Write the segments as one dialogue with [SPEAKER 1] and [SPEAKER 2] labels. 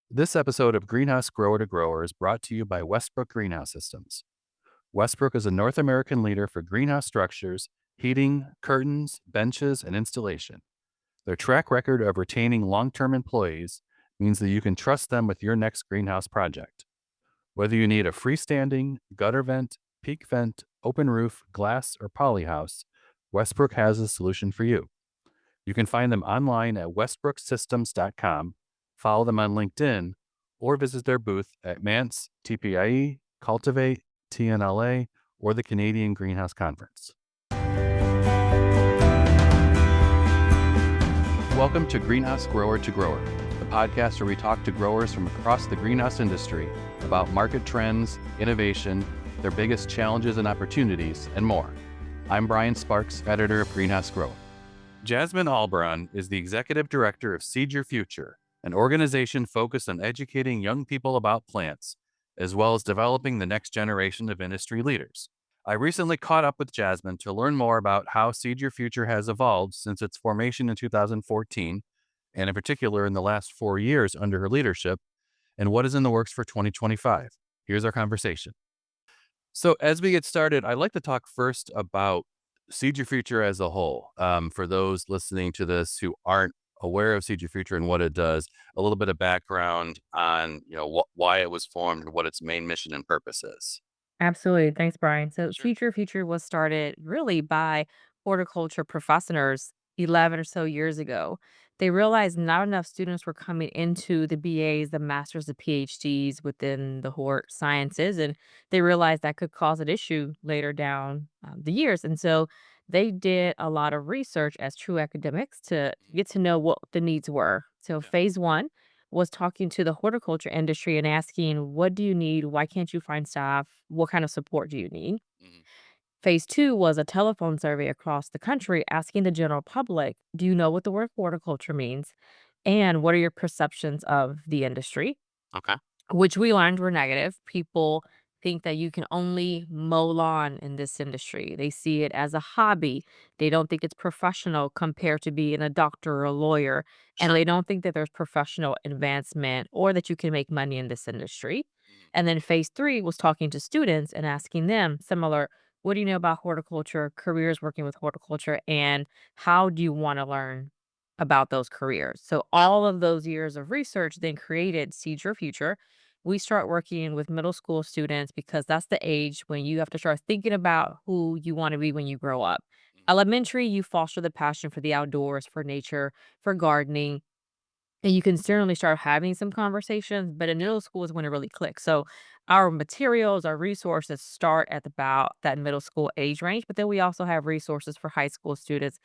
[SPEAKER 1] This episode of Greenhouse Grower to Grower is brought to you by Westbrook Greenhouse Systems. Westbrook is a North American leader for greenhouse structures, heating, curtains, benches, and installation. Their track record of retaining long term employees means that you can trust them with your next greenhouse project. Whether you need a freestanding, gutter vent, peak vent, open roof, glass, or poly house, Westbrook has a solution for you. You can find them online at westbrooksystems.com, follow them on LinkedIn, or visit their booth at Mance, TPIE, Cultivate, TNLA, or the Canadian Greenhouse Conference. Welcome to Greenhouse Grower to Grower, the podcast where we talk to growers from across the greenhouse industry about market trends, innovation, their biggest challenges and opportunities, and more. I'm Brian Sparks, editor of Greenhouse Grower. Jazmin Albarran is the executive director of Seed Your Future, an organization focused on educating young people about plants, as well as developing the next generation of industry leaders. I recently caught up with Jazmin to learn more about how Seed Your Future has evolved since its formation in 2014, and in particular in the last 4 years under her leadership, and what is in the works for 2025. Here's our conversation. So as we get started, I'd like to talk first about Seed Your Future as a whole. For those listening to this who aren't aware of Seed Your Future and what it does, a little bit of background on why it was formed and what its main mission and purpose is.
[SPEAKER 2] Absolutely. Thanks, Brian. So,
[SPEAKER 1] Sure.
[SPEAKER 2] Future Future was started really by horticulture professors 11 or so years ago. They realized not enough students were coming into the BAs, the masters, the PhDs within the hort sciences, and they realized that could cause an issue later down the years. And so, they did a lot of research as true academics to
[SPEAKER 1] Mhm.
[SPEAKER 2] get to know what the needs were. So,
[SPEAKER 1] Yeah.
[SPEAKER 2] phase one was talking to the horticulture industry and asking, what do you need? Why can't you find staff? What kind of support do you need?
[SPEAKER 1] Mhm.
[SPEAKER 2] Phase two was a telephone survey across the country asking the general public, do you know what the word horticulture means? And what are your perceptions of the industry?
[SPEAKER 1] Okay.
[SPEAKER 2] Which we learned were negative. People think that you can only mow lawn in this industry. They see it as a hobby. They don't think it's professional compared to being a doctor or a lawyer. And
[SPEAKER 1] Sure.
[SPEAKER 2] they don't think that there's professional advancement or that you can make money in this industry.
[SPEAKER 1] Mhm.
[SPEAKER 2] And then phase three was talking to students and asking them similar, what do you know about horticulture, careers working with horticulture, and how do you want to learn about those careers? So all of those years of research then created Seed Your Future. We start working with middle school students because that's the age when you have to start thinking about who you want to be when you grow up.
[SPEAKER 1] Mhm.
[SPEAKER 2] Elementary, you foster the passion for the outdoors, for nature, for gardening, and you can certainly start having some conversations, but in
[SPEAKER 1] Yeah.
[SPEAKER 2] middle school is when it really clicks. So our materials, our resources start at about that middle school age range, but then we also have resources for high school students,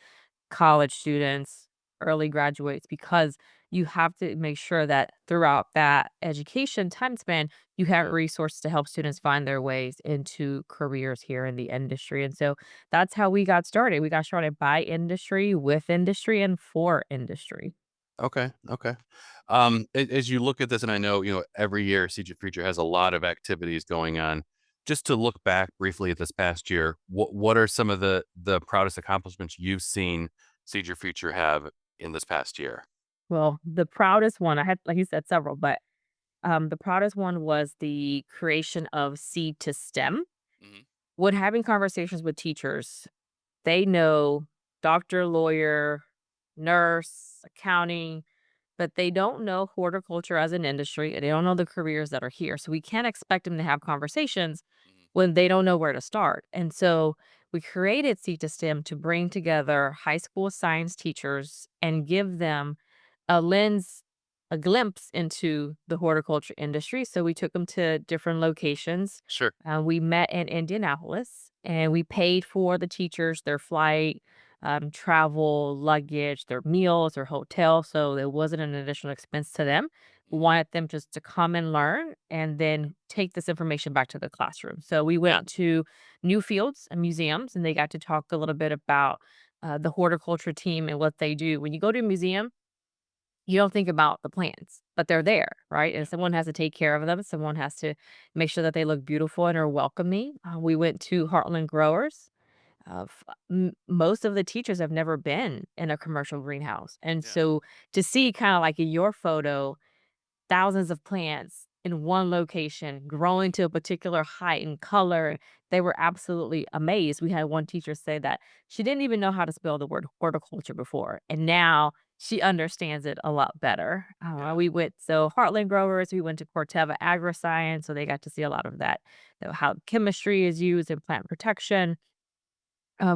[SPEAKER 2] college students, early graduates, because you have to make sure that throughout that education time span, you have
[SPEAKER 1] Yeah.
[SPEAKER 2] resources to help students find their ways into careers here in the industry. And so that's how we got started. We got started by industry, with industry, and for industry.
[SPEAKER 1] Okay. Okay. As you look at this, and I know, every year Seed Your Future has a lot of activities going on. Just to look back briefly at this past year, what are some of the proudest accomplishments you've seen Seed Your Future have in this past year?
[SPEAKER 2] Well, the proudest one, I had, like you said, several, but the proudest one was the creation of Seed to STEM.
[SPEAKER 1] Mhm.
[SPEAKER 2] When having conversations with teachers, they know doctor, lawyer, nurse, accounting, but they don't know horticulture as an industry, and they don't know the careers that are here. So we can't expect them to have conversations
[SPEAKER 1] Mhm.
[SPEAKER 2] when they don't know where to start. And so we created Seed to STEM to bring together high school science teachers and give them a lens, a glimpse into the horticulture industry. So we took them to different locations.
[SPEAKER 1] Sure.
[SPEAKER 2] We met in Indianapolis and we paid for the teachers, their flight, travel, luggage, their meals, their hotel. So it wasn't an additional expense to them. We
[SPEAKER 1] Mhm.
[SPEAKER 2] wanted them just to come and learn and then take this information back to the classroom. So we
[SPEAKER 1] Yeah.
[SPEAKER 2] went to new fields and museums and they got to talk a little bit about the horticulture team and what they do. When you go to a museum, you don't think about the plants, but they're there, right? And
[SPEAKER 1] Yeah.
[SPEAKER 2] someone has to take care of them. Someone has to make sure that they look beautiful and are welcoming. We went to Heartland Growers. Most of the teachers have never been in a commercial greenhouse. And
[SPEAKER 1] Yeah.
[SPEAKER 2] so to see kind of like in your photo, thousands of plants in one location, growing to a particular height and color. They were absolutely amazed. We had one teacher say that she didn't even know how to spell the word horticulture before, and now she understands it a lot better.
[SPEAKER 1] Yeah.
[SPEAKER 2] We went so Heartland Growers, we went to Corteva AgriScience, so they got to see a lot of that, how chemistry is used in plant protection.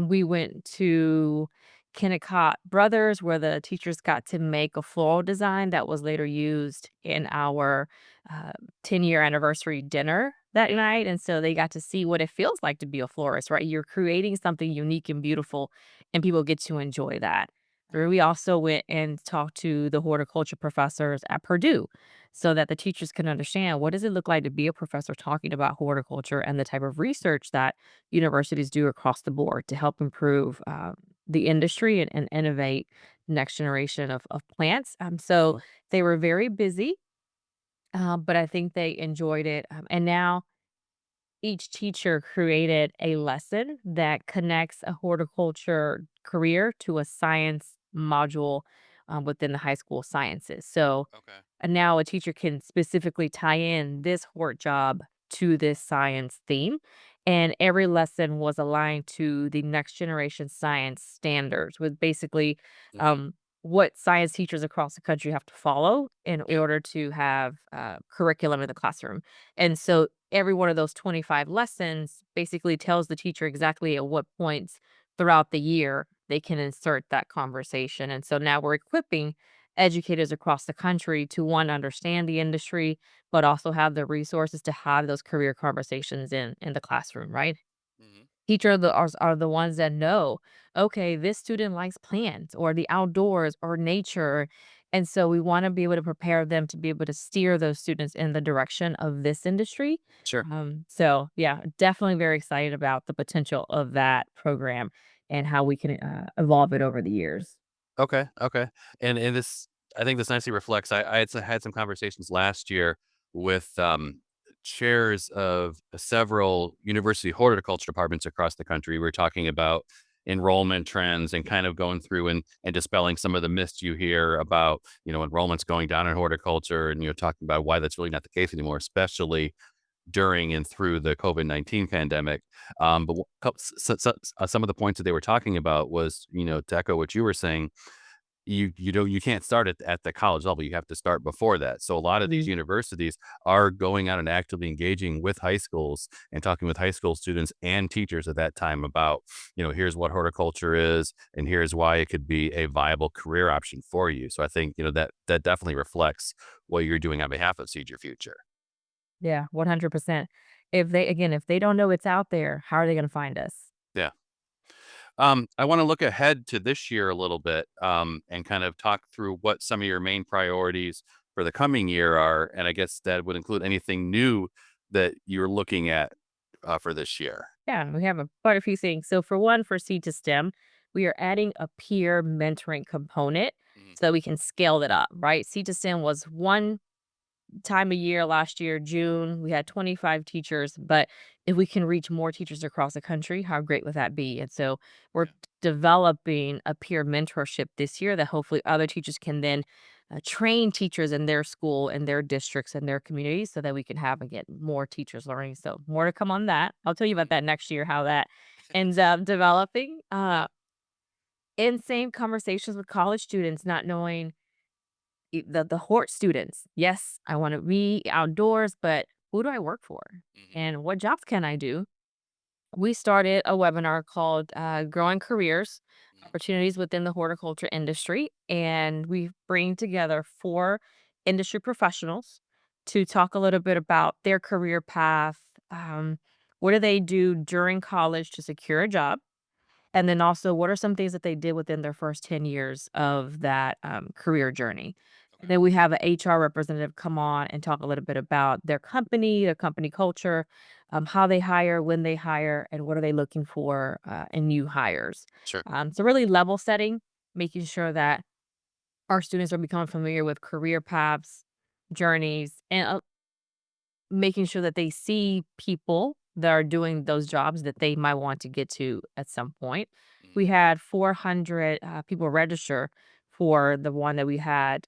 [SPEAKER 2] We went to Kennicott Brothers, where the teachers got to make a floral design that was later used in our uh, 10-year anniversary dinner that
[SPEAKER 1] Yeah.
[SPEAKER 2] night. And so they got to see what it feels like to be a florist, right? You're creating something unique and beautiful, and people get to enjoy that. Or
[SPEAKER 1] Mhm.
[SPEAKER 2] we also went and talked to the horticulture professors at Purdue so that the teachers can understand what does it look like to be a professor talking about horticulture and the type of research that universities do across the board to help improve the industry and innovate next generation of plants. So they were very busy, but I think they enjoyed it. And now each teacher created a lesson that connects a horticulture career to a science module within the high school sciences. So
[SPEAKER 1] Okay.
[SPEAKER 2] and now a teacher can specifically tie in this hort job to this science theme. And every lesson was aligned to the next generation science standards with basically
[SPEAKER 1] Mhm.
[SPEAKER 2] um, what science teachers across the country have to follow in
[SPEAKER 1] Yeah.
[SPEAKER 2] order to have curriculum in the classroom. And so every one of those 25 lessons basically tells the teacher exactly at what points throughout the year they can insert that conversation. And so now we're equipping educators across the country to one understand the industry but also have the resources to have those career conversations in the classroom, right?
[SPEAKER 1] Mhm.
[SPEAKER 2] Teacher are the ones that know, okay, this student likes plants or the outdoors or nature, and so we want to be able to prepare them to be able to steer those students in the direction of this industry.
[SPEAKER 1] Sure.
[SPEAKER 2] So yeah, definitely very excited about the potential of that program and how we can evolve it over the years.
[SPEAKER 1] Okay, okay. And this I think this nicely reflects I had some conversations last year with, chairs of several university horticulture departments across the country. We were talking about enrollment trends and kind of going through and dispelling some of the myths you hear about, enrollments going down in horticulture and, talking about why that's really not the case anymore, especially during and through the COVID-19 pandemic. But some of the points that they were talking about was, to echo what you were saying, you can't start at the college level. You have to start before that. So a lot of these
[SPEAKER 2] Mhm.
[SPEAKER 1] universities are going out and actively engaging with high schools and talking with high school students and teachers at that time about, here's what horticulture is and here's why it could be a viable career option for you. So I think, that definitely reflects what you're doing on behalf of Seed Your Future.
[SPEAKER 2] Yeah, 100%. If they don't know it's out there, how are they gonna find us?
[SPEAKER 1] Yeah. I want to look ahead to this year a little bit, and kind of talk through what some of your main priorities for the coming year are. And I guess that would include anything new that you're looking at for this year.
[SPEAKER 2] Yeah, we have quite a few things. So for one, for Seed to STEM, we are adding a peer mentoring component
[SPEAKER 1] Mhm.
[SPEAKER 2] so that we can scale it up, right? Seed to STEM was one time of year last year, June, we had 25 teachers, but if we can reach more teachers across the country, how great would that be? And so we're
[SPEAKER 1] Yeah.
[SPEAKER 2] developing a peer mentorship this year that hopefully other teachers can then train teachers in their school, in their districts, and their communities so that we can have and get more teachers learning. So more to come on that. I'll tell you about
[SPEAKER 1] Mhm.
[SPEAKER 2] that next year, how that ends up developing. In same conversations with college students, not knowing the Hort students. Yes, I wanna be outdoors, but who do I work for?
[SPEAKER 1] Mhm.
[SPEAKER 2] And what jobs can I do? We started a webinar called, Growing Careers,
[SPEAKER 1] Mhm.
[SPEAKER 2] Opportunities Within the Horticulture Industry, and we bring together 4 industry professionals to talk a little bit about their career path, what do they do during college to secure a job? And then also, what are some things that they did within their first 10 years of that, career journey? And
[SPEAKER 1] Okay.
[SPEAKER 2] then we have a HR representative come on and talk a little bit about their company culture, how they hire, when they hire, and what are they looking for, in new hires.
[SPEAKER 1] Sure.
[SPEAKER 2] So really level setting, making sure that our students are becoming familiar with career paths, journeys, and making sure that they see people that are doing those jobs that they might want to get to at some point.
[SPEAKER 1] Mhm.
[SPEAKER 2] We had 400 people register for the one that we had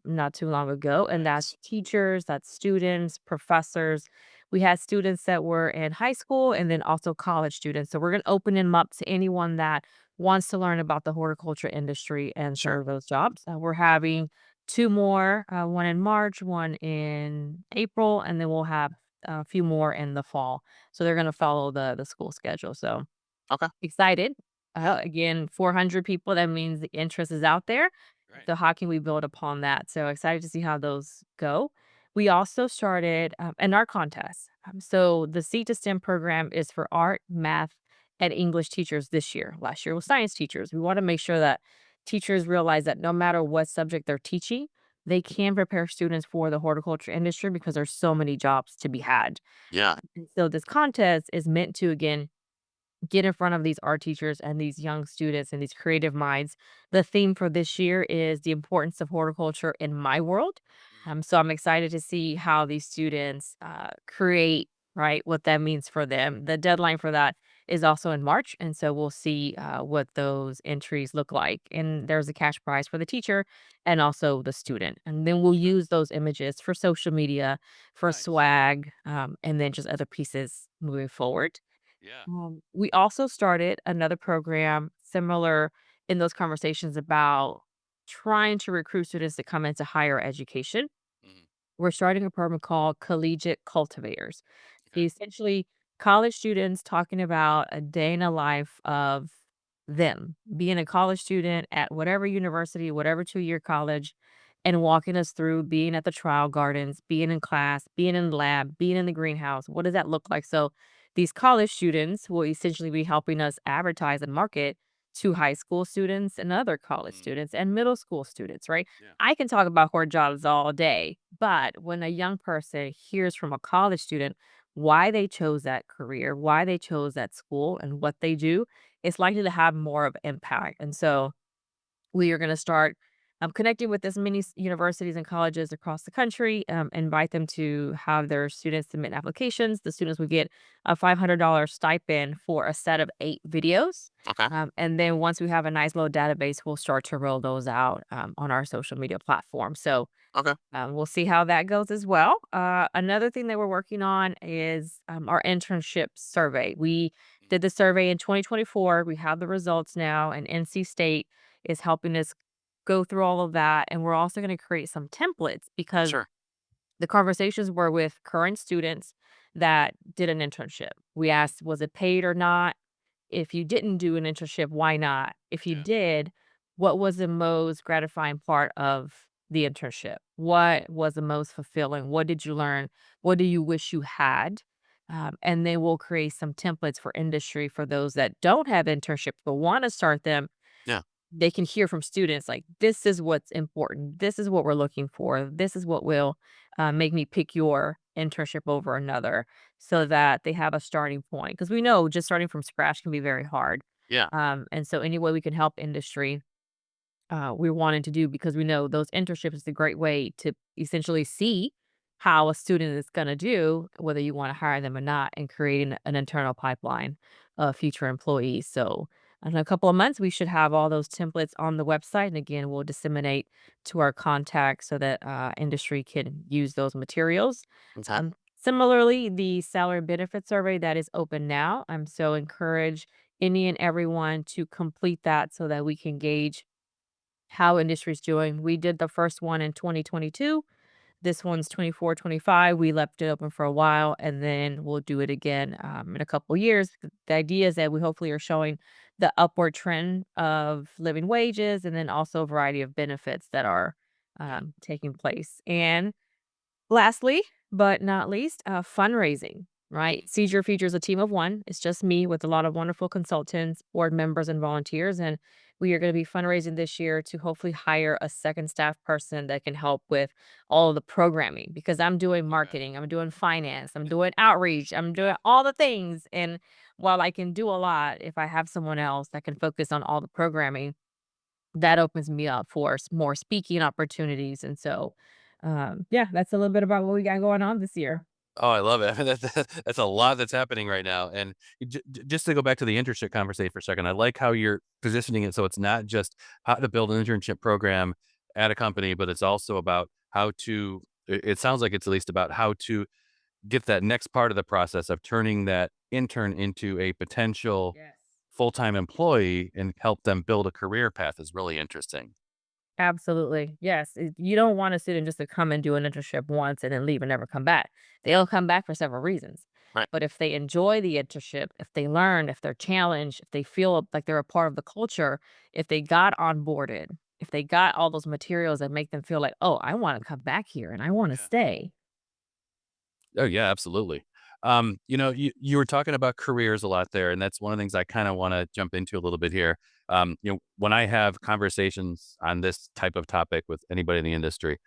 [SPEAKER 2] not too long ago. And that's
[SPEAKER 1] Nice.
[SPEAKER 2] teachers, that's students, professors. We had students that were in high school and then also college students. So we're going to open them up to anyone that wants to learn about the horticulture industry and some
[SPEAKER 1] Sure.
[SPEAKER 2] of those jobs. We're having two more, one in March, one in April, and then we'll have a few more in the fall. So they're going to follow the school schedule. So
[SPEAKER 1] Okay.
[SPEAKER 2] excited.
[SPEAKER 1] Yeah.
[SPEAKER 2] Again, 400 people. That means the interest is out there.
[SPEAKER 1] Right.
[SPEAKER 2] So how can we build upon that? So excited to see how those go. We also started an art contest. So the Seed to STEM program is for art, math, and English teachers this year. Last year was science teachers. We want to make sure that teachers realize that no matter what subject they're teaching, they can prepare students for the horticulture industry because there's so many jobs to be had.
[SPEAKER 1] Yeah.
[SPEAKER 2] And so this contest is meant to again get in front of these art teachers and these young students and these creative minds. The theme for this year is the importance of horticulture in my world.
[SPEAKER 1] Mm.
[SPEAKER 2] So I'm excited to see how these students create, right, what that means for them. The deadline for that is also in March. And so we'll see what those entries look like. And there's a cash prize for the teacher and also the student. And then we'll
[SPEAKER 1] Okay.
[SPEAKER 2] use those images for social media, for
[SPEAKER 1] Nice.
[SPEAKER 2] swag, and then just other pieces moving forward.
[SPEAKER 1] Yeah.
[SPEAKER 2] We also started another program similar in those conversations about trying to recruit students to come into higher education.
[SPEAKER 1] Mhm.
[SPEAKER 2] We're starting a program called Collegiate Cultivators.
[SPEAKER 1] Okay.
[SPEAKER 2] Essentially, college students talking about a day in the life of them being a college student at whatever university, whatever 2-year college, and walking us through being at the trial gardens, being in class, being in the lab, being in the greenhouse. What does that look like? So, these college students will essentially be helping us advertise and market to high school students and other college
[SPEAKER 1] Mm.
[SPEAKER 2] students and middle school students, right?
[SPEAKER 1] Yeah.
[SPEAKER 2] I can talk about hard jobs all day, but when a young person hears from a college student why they chose that career, why they chose that school, and what they do, it's likely to have more of impact. And so we are going to start connecting with as many universities and colleges across the country, invite them to have their students submit applications. The students would get a $500 stipend for a set of 8 videos.
[SPEAKER 1] Okay.
[SPEAKER 2] And then once we have a nice little database, we'll start to roll those out on our social media platform. So
[SPEAKER 1] Okay.
[SPEAKER 2] we'll see how that goes as well. Another thing that we're working on is our internship survey. We
[SPEAKER 1] Mm.
[SPEAKER 2] did the survey in 2024. We have the results now, and NC State is helping us go through all of that. And we're also going to create some templates because
[SPEAKER 1] Sure.
[SPEAKER 2] the conversations were with current students that did an internship. We asked, was it paid or not? If you didn't do an internship, why not? If you
[SPEAKER 1] Yeah.
[SPEAKER 2] did, what was the most gratifying part of the internship? What was the most fulfilling? What did you learn? What do you wish you had? And then we'll create some templates for industry for those that don't have internships but want to start them.
[SPEAKER 1] Yeah.
[SPEAKER 2] They can hear from students like, this is what's important. This is what we're looking for. This is what will make me pick your internship over another so that they have a starting point. Because we know just starting from scratch can be very hard.
[SPEAKER 1] Yeah.
[SPEAKER 2] And so, any way we can help industry, we're wanting to do because we know those internships is a great way to essentially see how a student is going to do, whether you want to hire them or not, and creating an internal pipeline of future employees. So, in a couple of months, we should have all those templates on the website. And again, we'll disseminate to our contacts so that industry can use those materials.
[SPEAKER 1] Okay.
[SPEAKER 2] Similarly, the salary and benefit survey that is open now. I'm so encourage any and everyone to complete that so that we can gauge how industry's doing. We did the first one in 2022. This one's 24, 25. We left it open for a while and then we'll do it again in a couple years. The idea is that we hopefully are showing the upward trend of living wages and then also a variety of benefits that are
[SPEAKER 1] Yeah.
[SPEAKER 2] taking place. And lastly, but not least, fundraising, right?
[SPEAKER 1] Mm.
[SPEAKER 2] Seizure features a team of one. It's just me with a lot of wonderful consultants, board members, and volunteers. And we are going to be fundraising this year to hopefully hire a second staff person that can help with all of the programming because I'm doing
[SPEAKER 1] Okay.
[SPEAKER 2] marketing, I'm doing finance, I'm doing outreach, I'm doing all the things. And while I can do a lot, if I have someone else that can focus on all the programming, that opens me up for more speaking opportunities. And so, yeah, that's a little bit about what we got going on this year.
[SPEAKER 1] Oh, I love it. That's a lot that's happening right now, and just to go back to the internship conversation for a second, I like how you're positioning it so it's not just how to build an internship program at a company, but it's also about how to it sounds like it's at least about how to get that next part of the process of turning that intern into a potential
[SPEAKER 2] Yes.
[SPEAKER 1] full-time employee and help them build a career path is really interesting.
[SPEAKER 2] Absolutely. Yes. You don't want a student just to come and do an internship once and then leave and never come back. They'll come back for several reasons.
[SPEAKER 1] Right.
[SPEAKER 2] But if they enjoy the internship, if they learn, if they're challenged, if they feel like they're a part of the culture, if they got onboarded, if they got all those materials that make them feel like, oh, I want to come back here and I want to
[SPEAKER 1] Yeah.
[SPEAKER 2] stay.
[SPEAKER 1] Oh, yeah, absolutely. You were talking about careers a lot there, and that's one of the things I kinda wanna jump into a little bit here. When I have conversations on this type of topic with anybody in the industry,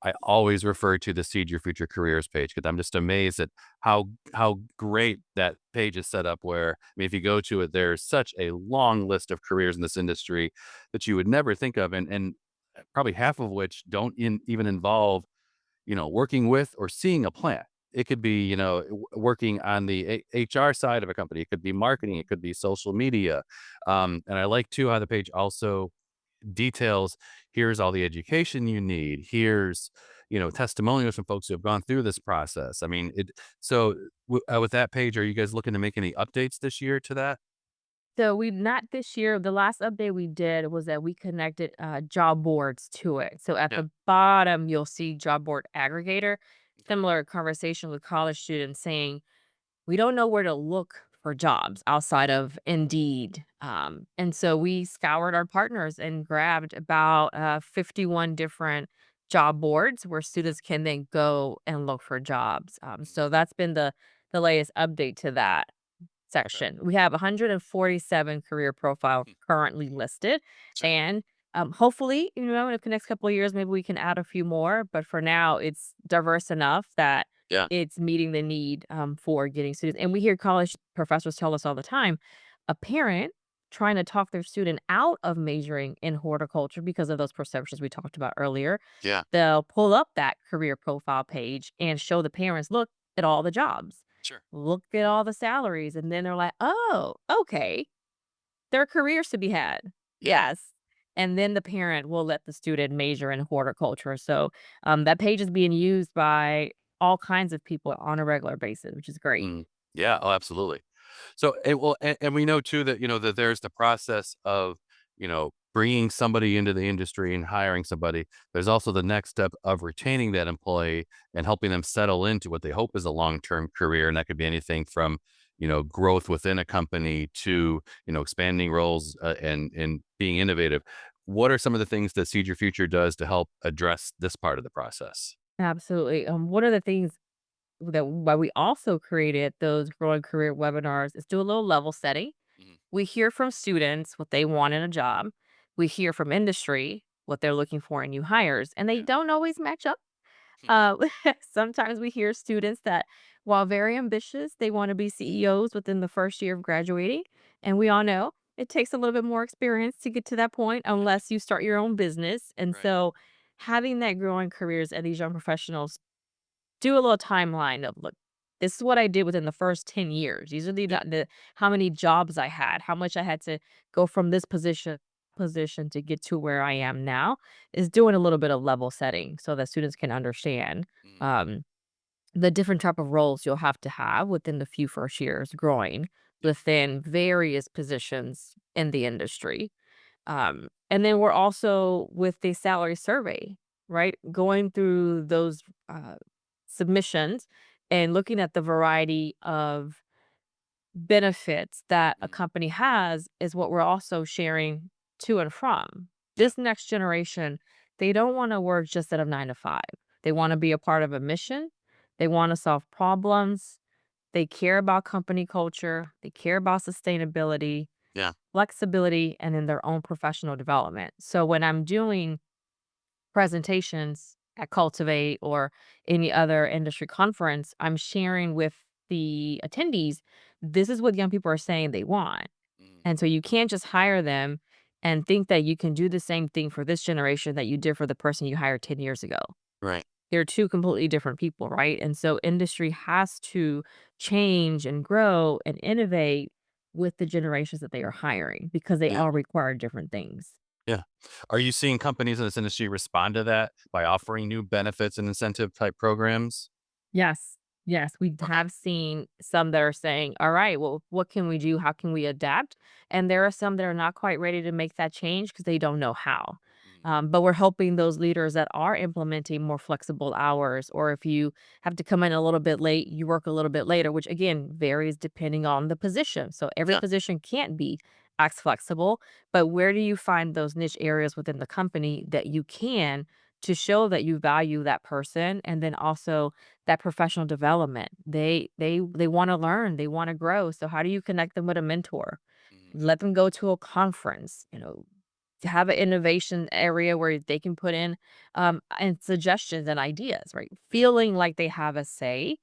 [SPEAKER 1] I always refer to the Seed Your Future Careers page because 'cause I'm just amazed at how great that page is set up where, I mean, if you go to it, there's such a long list of careers in this industry that you would never think of, and probably half of which don't even involve working with or seeing a plant. It could be, working on the HR side of a company. It could be marketing. It could be social media. And I like too how the page also details here's all the education you need. Here's, testimonials from folks who have gone through this process. I mean, so with that page, are you guys looking to make any updates this year to that?
[SPEAKER 2] So we not this year. The last update we did was that we connected job boards to it. So at
[SPEAKER 1] Yeah.
[SPEAKER 2] the bottom, you'll see job board aggregator.
[SPEAKER 1] Okay.
[SPEAKER 2] Similar conversation with college students saying, we don't know where to look for jobs outside of Indeed. And so we scoured our partners and grabbed about 51 different job boards where
[SPEAKER 1] Yeah.
[SPEAKER 2] students can then go and look for jobs.
[SPEAKER 1] Mm,
[SPEAKER 2] So that's been the latest update to that
[SPEAKER 1] okay.
[SPEAKER 2] section. We have 147 career profile
[SPEAKER 1] Hmm.
[SPEAKER 2] currently listed,
[SPEAKER 1] Sure.
[SPEAKER 2] and hopefully, in the next couple of years, maybe we can add a few more. But for now, it's diverse enough that
[SPEAKER 1] Yeah.
[SPEAKER 2] it's meeting the need for getting students. And we hear college professors tell us all the time, a parent trying to talk their student out of majoring in horticulture because of those perceptions we talked about earlier.
[SPEAKER 1] Yeah.
[SPEAKER 2] They'll pull up that career profile page and show the parents, look at all the jobs,
[SPEAKER 1] Sure.
[SPEAKER 2] look at all the salaries, and then they're like, "Oh, okay. There are careers to be had."
[SPEAKER 1] Yeah.
[SPEAKER 2] Yes. And then the parent will let the student major in horticulture. So, that page is being used by all kinds of people on a regular basis, which is great.
[SPEAKER 1] Mm. Yeah. Oh, absolutely. So, and we know too that that there's the process of bringing somebody into the industry and hiring somebody. There's also the next step of retaining that employee and helping them settle into what they hope is a long term career, and that could be anything from growth within a company to expanding roles and being innovative. What are some of the things that Seed Your Future does to help address this part of the process?
[SPEAKER 2] Absolutely. One of the things that why we also created those growing career webinars is do a little level setting.
[SPEAKER 1] Mhm.
[SPEAKER 2] We hear from students what they want in a job. We hear from industry what they're looking for in new hires, and they
[SPEAKER 1] Yeah.
[SPEAKER 2] don't always match up.
[SPEAKER 1] Hmm.
[SPEAKER 2] Uh, Sometimes we hear students that, while very ambitious, they want to be CEOs within the first year of graduating. And we all know it takes a little bit more experience to get to that point unless you start your own business. And
[SPEAKER 1] Right.
[SPEAKER 2] so, having that growing careers and these young professionals do a little timeline of, look, this is what I did within the first 10 years. These are
[SPEAKER 1] Yeah.
[SPEAKER 2] the how many jobs I had, how much I had to go from this position to get to where I am now, is doing a little bit of level setting so that students can understand
[SPEAKER 1] Mm.
[SPEAKER 2] um, the different type of roles you'll have to have within the few first years growing
[SPEAKER 1] Yeah.
[SPEAKER 2] within various positions in the industry. And then we're also with the salary survey, right? Going through those uh, submissions and looking at the variety of benefits that a
[SPEAKER 1] Mm.
[SPEAKER 2] company has is what we're also sharing to and from.
[SPEAKER 1] Yeah.
[SPEAKER 2] This next generation, they don't want to work just at a 9 to 5. They want to be a part of a mission. They want to solve problems. They care about company culture. They care about sustainability,
[SPEAKER 1] Yeah.
[SPEAKER 2] flexibility, and in their own professional development. So when I'm doing presentations at Cultivate or any other industry conference, I'm sharing with the attendees, this is what young people are saying they want.
[SPEAKER 1] Mm.
[SPEAKER 2] And so you can't just hire them and think that you can do the same thing for this generation that you did for the person you hired 10 years ago.
[SPEAKER 1] Right.
[SPEAKER 2] They're two completely different people, right? And so industry has to change and grow and innovate with the generations that they are hiring because they
[SPEAKER 1] Yeah.
[SPEAKER 2] all require different things.
[SPEAKER 1] Yeah. Are you seeing companies in this industry respond to that by offering new benefits and incentive type programs?
[SPEAKER 2] Yes. Yes, we
[SPEAKER 1] Okay.
[SPEAKER 2] have seen some that are saying, "All right, well, what can we do? How can we adapt?" And there are some that are not quite ready to make that change because they don't know how.
[SPEAKER 1] Mhm.
[SPEAKER 2] But we're helping those leaders that are implementing more flexible hours, or if you have to come in a little bit late, you work a little bit later, which again varies depending on the position. So every
[SPEAKER 1] Yeah.
[SPEAKER 2] position can't be as flexible, but where do you find those niche areas within the company that you can to show that you value that person and then also that professional development. They wanna learn, they wanna grow, so how do you connect them with a mentor?
[SPEAKER 1] Mhm.
[SPEAKER 2] Let them go to a conference, to have an innovation area where they can put in, and suggestions and ideas, right?
[SPEAKER 1] Yeah.
[SPEAKER 2] Feeling like they have a say,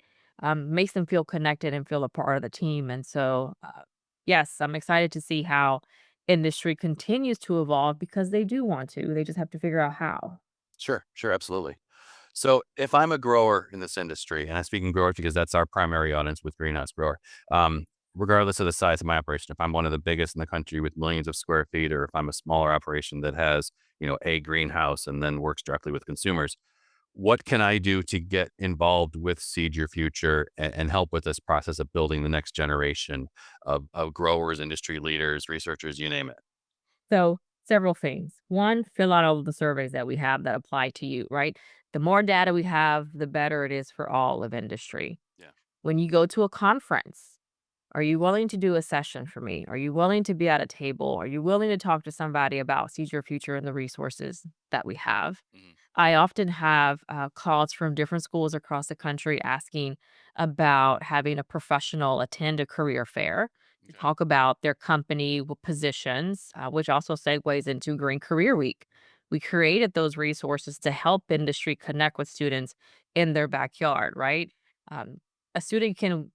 [SPEAKER 2] makes them feel connected and feel a part of the team, and so, yes, I'm excited to see how industry continues to evolve because they do want to, they just have to figure out how.
[SPEAKER 1] Sure. Sure. Absolutely. So if I'm a grower in this industry, and I'm speaking grower because that's our primary audience with greenhouse grower, regardless of the size of my operation, if I'm one of the biggest in the country with millions of square feet, or if I'm a smaller operation that has, a greenhouse and then works directly with consumers, what can I do to get involved with Seed Your Future and help with this process of building the next generation of growers, industry leaders, researchers, you name it?
[SPEAKER 2] So, several things. One, fill out all of the surveys that we have that apply to you, right? The more data we have, the better it is for all of industry.
[SPEAKER 1] Yeah.
[SPEAKER 2] When you go to a conference, are you willing to do a session for me? Are you willing to be at a table? Are you willing to talk to somebody about Seize Your Future and the resources that we have?
[SPEAKER 1] Mhm.
[SPEAKER 2] I often have calls from different schools across the country asking about having a professional attend a career fair to
[SPEAKER 1] Okay.
[SPEAKER 2] talk about their company positions, which also segues into Green Career Week. We created those resources to help industry connect with students in their backyard, right? Um, a student can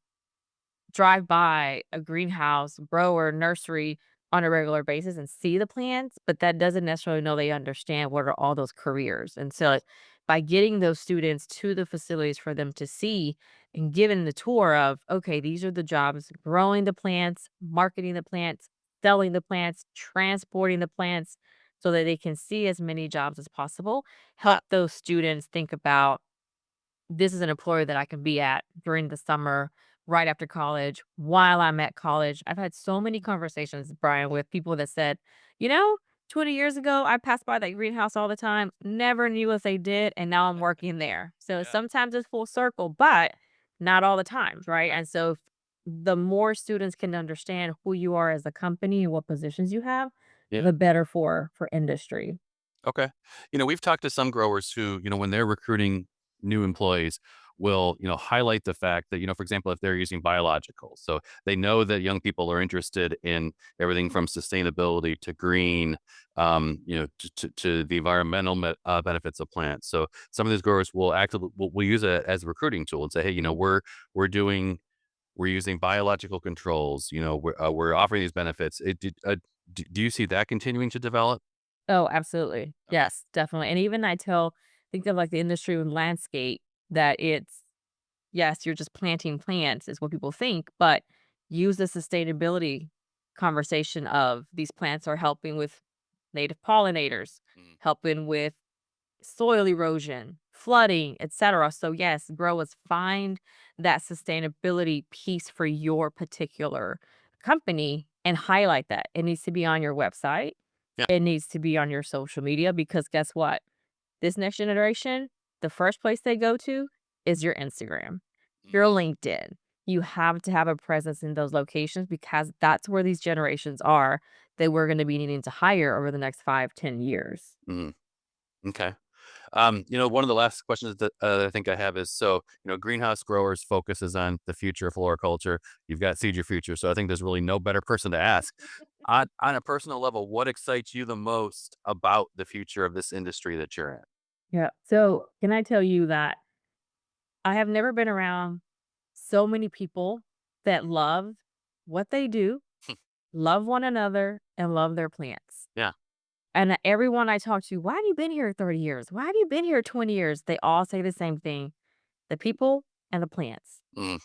[SPEAKER 2] drive by a greenhouse, grower, nursery on a regular basis and see the plants, but that doesn't necessarily know they understand what are all those careers. And so by getting those students to the facilities for them to see and giving the tour of, okay, these are the jobs, growing the plants, marketing the plants, selling the plants, transporting the plants so that they can see as many jobs as possible, help those students think about this is an employer that I can be at during the summer, right after college, while I'm at college. I've had so many conversations, Brian, with people that said, you know, 20 years ago, I passed by that greenhouse all the time, never knew what they did, and now I'm working there. So
[SPEAKER 1] Yeah.
[SPEAKER 2] sometimes it's full circle, but not all the times, right?
[SPEAKER 1] Right.
[SPEAKER 2] And so the more students can understand who you are as a company and what positions you have,
[SPEAKER 1] Yeah.
[SPEAKER 2] the better for industry.
[SPEAKER 1] Okay. We've talked to some growers who, when they're recruiting new employees, will, highlight the fact that, for example, if they're using biologicals. So they know that young people are interested in everything from sustainability to green, to the environmental benefits of plants. So some of these growers will actively will use it as a recruiting tool and say, hey, we're doing we're using biological controls. We're offering these benefits. Do you see that continuing to develop?
[SPEAKER 2] Oh, absolutely.
[SPEAKER 1] Okay.
[SPEAKER 2] Yes, definitely. And even think of like the industry and landscape that it's, yes, you're just planting plants is what people think, but use the sustainability conversation of these plants are helping with native pollinators,
[SPEAKER 1] Mhm.
[SPEAKER 2] helping with soil erosion, flooding, etc. So yes, growers find that sustainability piece for your particular company and highlight that. It needs to be on your website.
[SPEAKER 1] Yeah.
[SPEAKER 2] It needs to be on your social media because guess what? This next generation, the first place they go to is your Instagram, your
[SPEAKER 1] Mhm.
[SPEAKER 2] LinkedIn. You have to have a presence in those locations because that's where these generations are that we're going to be needing to hire over the next 5, 10 years.
[SPEAKER 1] Mhm. Okay. One of the last questions that I think I have is so, greenhouse growers focuses on the future of floriculture. You've got Seed Your Future. So I think there's really no better person to ask. On a personal level, what excites you the most about the future of this industry that you're in?
[SPEAKER 2] Yeah. So, can I tell you that I have never been around so many people that love what they do, love one another, and love their plants.
[SPEAKER 1] Yeah.
[SPEAKER 2] And everyone I talk to, "Why have you been here 30 years? Why have you been here 20 years?" They all say the same thing, the people and the plants.
[SPEAKER 1] Mm,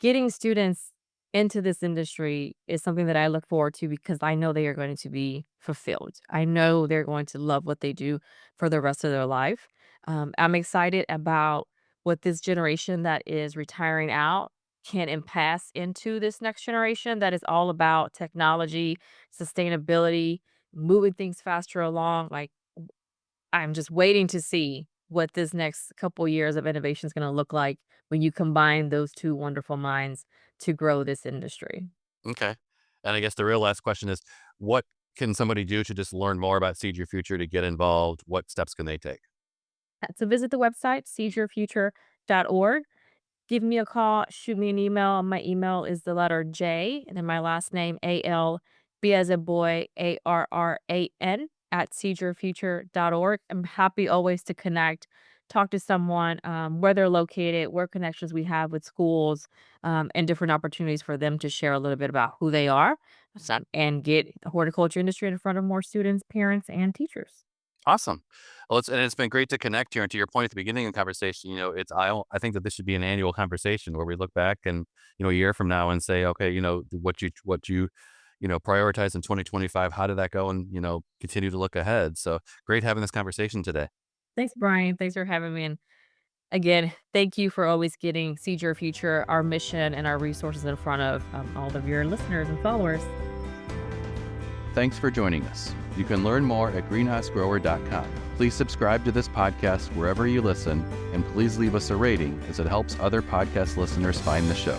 [SPEAKER 2] Getting students into this industry is something that I look forward to because I know they are going to be fulfilled. I know they're going to love what they do for the rest of their life. I'm excited about what this generation that is retiring out can impasse into this next generation that is all about technology, sustainability, moving things faster along. Like, I'm just waiting to see what this next couple years of innovation is gonna look like when you combine those 2 wonderful minds to grow this industry.
[SPEAKER 1] okay. And I guess the real last question is, what can somebody do to just learn more about Seed Your Future, to get involved? What steps can they take?
[SPEAKER 2] So visit the website, seizeyourfuture.org. Give me a call, shoot me an email. My email is the letter J and then my last name, AL, B as a boy, ARRAN at seizeyourfuture.org. I'm happy always to connect, talk to someone, where they're located, what connections we have with schools, and different opportunities for them to share a little bit about who they are and get the horticulture industry in front of more students, parents, and teachers.
[SPEAKER 1] Awesome. Well, it's been great to connect here. And to your point at the beginning of the conversation, I think that this should be an annual conversation where we look back and, a year from now and say, okay, what you prioritize in 2025, how did that go? And, continue to look ahead. So great having this conversation today.
[SPEAKER 2] Thanks, Brian. Thanks for having me. And again, thank you for always getting Seed Your Future, our mission, and our resources in front of all of your listeners and followers.
[SPEAKER 1] Thanks for joining us. You can learn more at greenhousegrower.com. Please subscribe to this podcast wherever you listen, and please leave us a rating as it helps other podcast listeners find the show.